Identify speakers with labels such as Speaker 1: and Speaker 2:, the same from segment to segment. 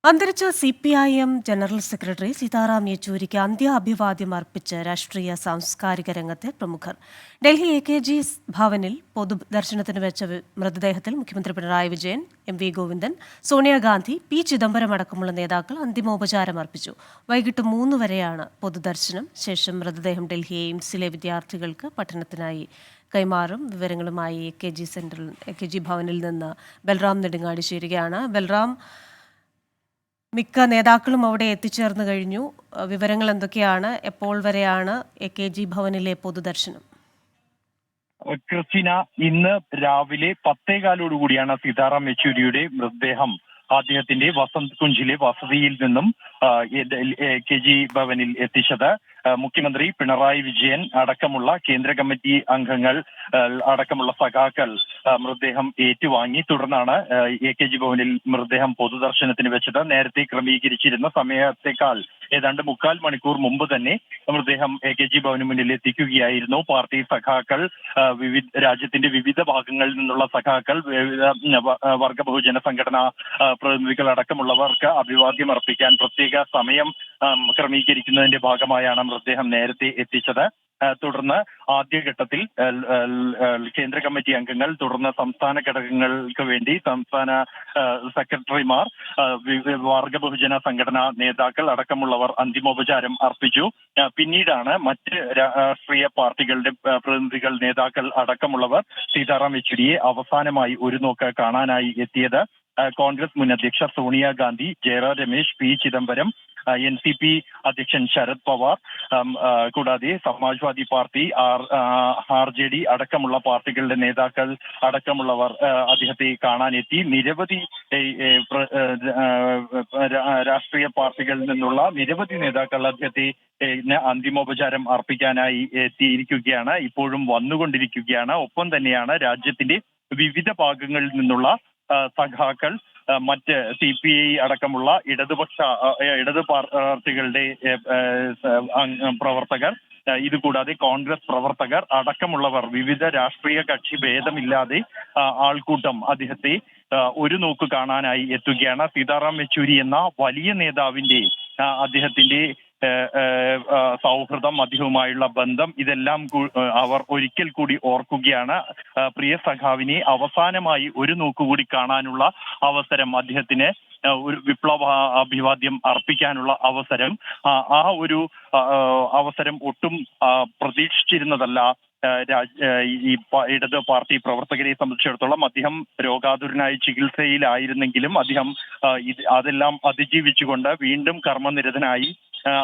Speaker 1: അന്തരിച്ച CPIM general secretary Sitaram യെച്ചൂരിക്ക് അന്ത്യാഭിവാദ്യം അർപ്പിച്ച് രാഷ്ട്രീയ സാംസ്കാരിക രംഗത്തെ പ്രമുഖർ. ഡൽഹി AKG ഭവനിൽ പൊതുദർശനത്തിന് വെച്ച മൃതദേഹത്തിൽ മുഖ്യമന്ത്രി പിണറായി വിജയൻ, MV ഗോവിന്ദൻ, സോണിയാഗാന്ധി, P ചിദംബരം അടക്കമുള്ള നേതാക്കൾ അന്തിമോപചാരം അർപ്പിച്ചു. വൈകിട്ട് 3 വരെയാണ് പൊതുദർശനം. ശേഷം മൃതദേഹം ഡൽഹി എയിംസിലെ വിദ്യാർത്ഥികൾക്ക് പഠനത്തിനായി കൈമാറും. വിവരങ്ങളുമായി AKG ഭവനിൽ നിന്ന് ബൽറാം നെടുങ്ങാടി ചേരുകയാണ്. ബൽറാം, മിക്ക നേതാക്കളും അവിടെ എത്തിച്ചേർന്നു കഴിഞ്ഞു. വിവരങ്ങൾ എന്തൊക്കെയാണ്? എപ്പോൾ വരെയാണ് AKG ഭവനിലെ പൊതുദർശനം?
Speaker 2: ക്രിസ്റ്റീന, ഇന്ന് രാവിലെ 10:15 സീതാറാം യെച്ചൂരിയുടെ മൃതദേഹം അദ്ദേഹത്തിന്റെ വസന്ത് കുഞ്ചിലെ വസതിയിൽ നിന്നും AKG ഭവനിൽ എത്തിച്ചത്. മുഖ്യമന്ത്രി പിണറായി വിജയൻ അടക്കമുള്ള കേന്ദ്ര കമ്മിറ്റി അംഗങ്ങൾ അടക്കമുള്ള സഖാക്കൾ മൃതദേഹം ഏറ്റുവാങ്ങി. തുടർന്നാണ് AKG ഭവനിൽ മൃതദേഹം പൊതുദർശനത്തിന് വെച്ചത്. നേരത്തെ ക്രമീകരിച്ചിരുന്ന സമയത്തേക്കാൾ ഏതാണ്ട് 3/4 മണിക്കൂർ മുമ്പ് തന്നെ മൃതദേഹം AKG ഭവന് മുന്നിൽ എത്തിക്കുകയായിരുന്നു. പാർട്ടി സഖാക്കൾ, രാജ്യത്തിന്റെ വിവിധ ഭാഗങ്ങളിൽ നിന്നുള്ള സഖാക്കൾ, വർഗ ബഹുജന സംഘടനാ പ്രതിനിധികൾ അടക്കമുള്ളവർക്ക് അഭിവാദ്യം അർപ്പിക്കാൻ പ്രത്യേക സമയം ക്രമീകരിക്കുന്നതിന്റെ ഭാഗമായാണ് മൃതദേഹം നേരത്തെ എത്തിച്ചത്. തുടർന്ന് ആദ്യഘട്ടത്തിൽ കേന്ദ്ര കമ്മിറ്റി അംഗങ്ങൾ, തുടർന്ന് സംസ്ഥാന ഘടകങ്ങൾക്ക് വേണ്ടി സംസ്ഥാന സെക്രട്ടറിമാർ, വർഗ ബഹുജന സംഘടനാ നേതാക്കൾ അടക്കമുള്ളവർ അന്തിമോപചാരം അർപ്പിച്ചു. പിന്നീടാണ് മറ്റ് രാഷ്ട്രീയ പാർട്ടികളുടെ പ്രതിനിധികൾ, നേതാക്കൾ അടക്കമുള്ളവർ സീതാറാം യെച്ചൂരിയെ അവസാനമായി ഒരു നോക്ക് കാണാനായി എത്തിയത്. കോൺഗ്രസ് മുൻ അധ്യക്ഷ സോണിയാഗാന്ധി, ജയറാം രമേശ്, P ചിദംബരം, NCP അധ്യക്ഷൻ ശരത് പവാർ, കൂടാതെ സമാജ്വാദി പാർട്ടി, RJD അടക്കമുള്ള പാർട്ടികളുടെ നേതാക്കൾ അടക്കമുള്ളവർ അദ്ദേഹത്തെ കാണാനെത്തി. നിരവധി രാഷ്ട്രീയ പാർട്ടികളിൽ നിന്നുള്ള നിരവധി നേതാക്കൾ അദ്ദേഹത്തെ അന്തിമോപചാരം അർപ്പിക്കാനായി എത്തിയിരിക്കുകയാണ്. ഇപ്പോഴും വന്നുകൊണ്ടിരിക്കുകയാണ്. ഒപ്പം തന്നെയാണ് രാജ്യത്തിന്റെ വിവിധ ഭാഗങ്ങളിൽ നിന്നുള്ള സഖാക്കൾ, മറ്റ് CPI അടക്കമുള്ള ഇടത് പാർട്ടികളുടെ പ്രവർത്തകർ, ഇതുകൂടാതെ കോൺഗ്രസ് പ്രവർത്തകർ അടക്കമുള്ളവർ, വിവിധ രാഷ്ട്രീയ കക്ഷി ഭേദമില്ലാതെ ആൾക്കൂട്ടം അദ്ദേഹത്തെ ഒരു നോക്ക് കാണാനായി എത്തുകയാണ്. സീതാറാം യെച്ചൂരി എന്ന വലിയ നേതാവിന്റെ അദ്ദേഹത്തിന്റെ സൗഹൃദം, അദ്ദേഹവുമായുള്ള ബന്ധം, ഇതെല്ലാം അവർ ഒരിക്കൽ കൂടി ഓർക്കുകയാണ്. പ്രിയ സഖാവിനെ അവസാനമായി ഒരു നോക്കുകൂടി കാണാനുള്ള അവസരം, അദ്ദേഹത്തിന് ഒരു വിപ്ലവ അഭിവാദ്യം അർപ്പിക്കാനുള്ള അവസരം, ആ ഒരു അവസരം ഒട്ടും പ്രതീക്ഷിച്ചിരുന്നതല്ല ഈ ഇടത് പാർട്ടി പ്രവർത്തകരെ സംബന്ധിച്ചിടത്തോളം. അദ്ദേഹം രോഗാതുരനായി ചികിത്സയിലായിരുന്നെങ്കിലും അദ്ദേഹം അതെല്ലാം അതിജീവിച്ചുകൊണ്ട് വീണ്ടും കർമ്മനിരതനായി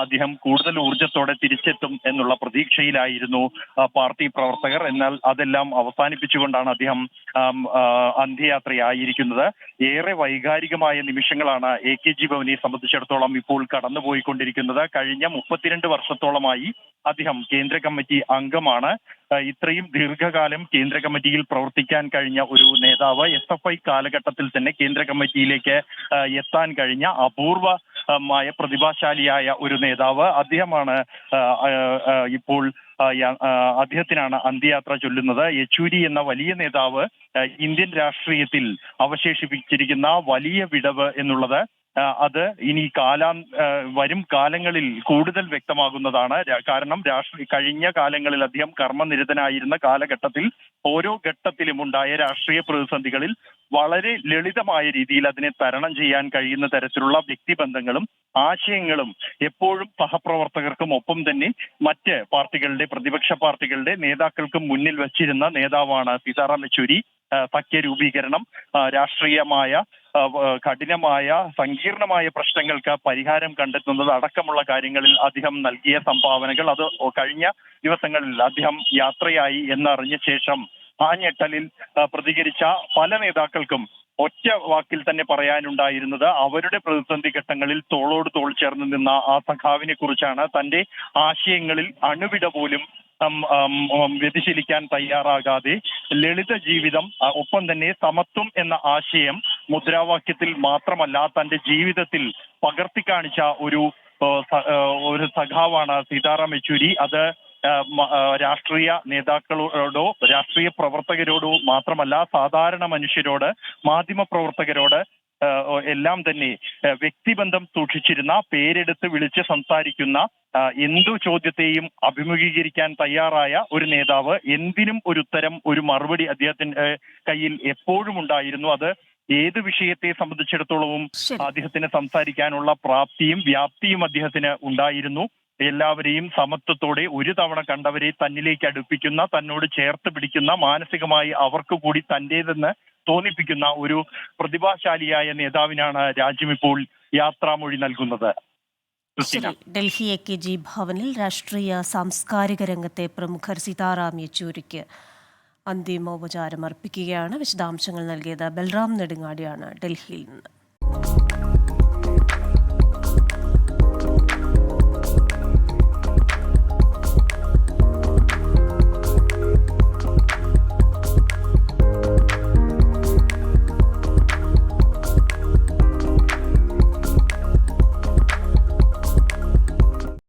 Speaker 2: അദ്ദേഹം കൂടുതൽ ഊർജത്തോടെ തിരിച്ചെത്തും എന്നുള്ള പ്രതീക്ഷയിലായിരുന്നു പാർട്ടി പ്രവർത്തകർ. എന്നാൽ അതെല്ലാം അവസാനിപ്പിച്ചുകൊണ്ടാണ് അദ്ദേഹം അന്ത്യയാത്രയായിരിക്കുന്നത്. ഏറെ വൈകാരികമായ നിമിഷങ്ങളാണ് AKG ഭവനെ സംബന്ധിച്ചിടത്തോളം ഇപ്പോൾ കടന്നുപോയിക്കൊണ്ടിരിക്കുന്നത്. കഴിഞ്ഞ 32 വർഷത്തോളമായി അദ്ദേഹം കേന്ദ്ര കമ്മിറ്റി അംഗമാണ്. ഇത്രയും ദീർഘകാലം കേന്ദ്ര കമ്മിറ്റിയിൽ പ്രവർത്തിക്കാൻ കഴിഞ്ഞ ഒരു നേതാവ്, SFI കാലഘട്ടത്തിൽ തന്നെ കേന്ദ്ര കമ്മിറ്റിയിലേക്ക് എത്താൻ കഴിഞ്ഞ അപൂർവമായ പ്രതിഭാശാലിയായ ഒരു നേതാവ് അദ്ദേഹമാണ്. ഇപ്പോൾ അദ്ദേഹത്തിനാണ് അന്ത്യയാത്ര ചൊല്ലുന്നത്. യെച്ചൂരി എന്ന വലിയ നേതാവ് ഇന്ത്യൻ രാഷ്ട്രീയത്തിൽ അവശേഷിപ്പിച്ചിരിക്കുന്ന വലിയ വിടവ് എന്നുള്ളത് അത് ഇനി വരും കാലങ്ങളിൽ കൂടുതൽ വ്യക്തമാകുന്നതാണ്. കാരണം കഴിഞ്ഞ കാലങ്ങളിൽ അദ്ദേഹം കർമ്മനിരതനായിരുന്ന കാലഘട്ടത്തിൽ ഓരോ ഘട്ടത്തിലും ഉണ്ടായ രാഷ്ട്രീയ പ്രതിസന്ധികളിൽ വളരെ ലളിതമായ രീതിയിൽ അതിനെ തരണം ചെയ്യാൻ കഴിയുന്ന തരത്തിലുള്ള വ്യക്തിബന്ധങ്ങളും ആശയങ്ങളും എപ്പോഴും സഹപ്രവർത്തകർക്കും ഒപ്പം തന്നെ മറ്റ് പാർട്ടികളുടെ, പ്രതിപക്ഷ പാർട്ടികളുടെ നേതാക്കൾക്കും മുന്നിൽ വച്ചിരുന്ന നേതാവാണ് സീതാറാം യെച്ചൂരി. സഖ്യ രൂപീകരണം, രാഷ്ട്രീയമായ കഠിനമായ സങ്കീർണമായ പ്രശ്നങ്ങൾക്ക് പരിഹാരം കണ്ടെത്തുന്നത് അടക്കമുള്ള കാര്യങ്ങളിൽ അദ്ദേഹം നൽകിയ സംഭാവനകൾ, അത് കഴിഞ്ഞ ദിവസങ്ങളിൽ അദ്ദേഹം യാത്രയായി എന്നറിഞ്ഞ ശേഷം ആ ഞെട്ടലിൽ പ്രതികരിച്ച പല നേതാക്കൾക്കും ഒറ്റ വാക്കിൽ തന്നെ പറയാനുണ്ടായിരുന്നത് അവരുടെ പ്രതിസന്ധി ഘട്ടങ്ങളിൽ തോളോട് തോൾ ചേർന്ന് നിന്ന ആ സഖാവിനെ കുറിച്ചാണ്. തന്റെ ആശയങ്ങളിൽ അണുവിട പോലും വ്യതിചലിക്കാൻ തയ്യാറാകാതെ ലളിത ജീവിതം, ഒപ്പം തന്നെ സമത്വം എന്ന ആശയം മുദ്രാവാക്യത്തിൽ മാത്രമല്ല തന്റെ ജീവിതത്തിൽ പകർത്തി കാണിച്ച ഒരു സഖാവാണ് സീതാറാം യെച്ചൂരി. അത് രാഷ്ട്രീയ നേതാക്കളോടോ രാഷ്ട്രീയ പ്രവർത്തകരോടോ മാത്രമല്ല, സാധാരണ മനുഷ്യരോട്, മാധ്യമ പ്രവർത്തകരോട്, എല്ലാം തന്നെ വ്യക്തിബന്ധം സൂക്ഷിച്ചിരുന്ന, പേരെടുത്ത് വിളിച്ച് സംസാരിക്കുന്ന, എന്തു ചോദ്യത്തെയും അഭിമുഖീകരിക്കാൻ തയ്യാറായ ഒരു നേതാവ്. എന്തിനും ഒരു ഉത്തരം, ഒരു മറുപടി അദ്ദേഹത്തിന്റെ കയ്യിൽ എപ്പോഴും ഉണ്ടായിരുന്നു. അത് ഏത് വിഷയത്തെ സംബന്ധിച്ചിടത്തോളവും
Speaker 1: ശരി.
Speaker 2: അദ്ദേഹത്തിന് സംസാരിക്കാനുള്ള പ്രാപ്തിയും വ്യാപ്തിയും അദ്ദേഹത്തിന് ഉണ്ടായിരുന്നു. എല്ലാവരെയും സമത്വത്തോടെ ഒരു തവണ കണ്ടവരെ തന്നിലേക്ക് അടുപ്പിക്കുന്ന, തന്നോട് ചേർത്ത് പിടിക്കുന്ന, മാനസികമായി അവർക്ക് കൂടി തന്റേതെന്ന് തോന്നിപ്പിക്കുന്ന ഒരു പ്രതിഭാശാലിയായ നേതാവിനാണ് രാജ്യം ഇപ്പോൾ യാത്രാമൊഴി നൽകുന്നത്.
Speaker 1: ശരി. ഡൽഹി AKG ഭവനിൽ രാഷ്ട്രീയ സാംസ്കാരിക രംഗത്തെ പ്രമുഖർ സീതാറാം യെച്ചൂരിക്ക് അന്തിമോപചാരം അർപ്പിക്കുകയാണ്. വിശദാംശങ്ങൾ നൽകിയത് ബൽറാം നെടുങ്ങാടിയാണ് ഡൽഹിയിൽ നിന്ന്.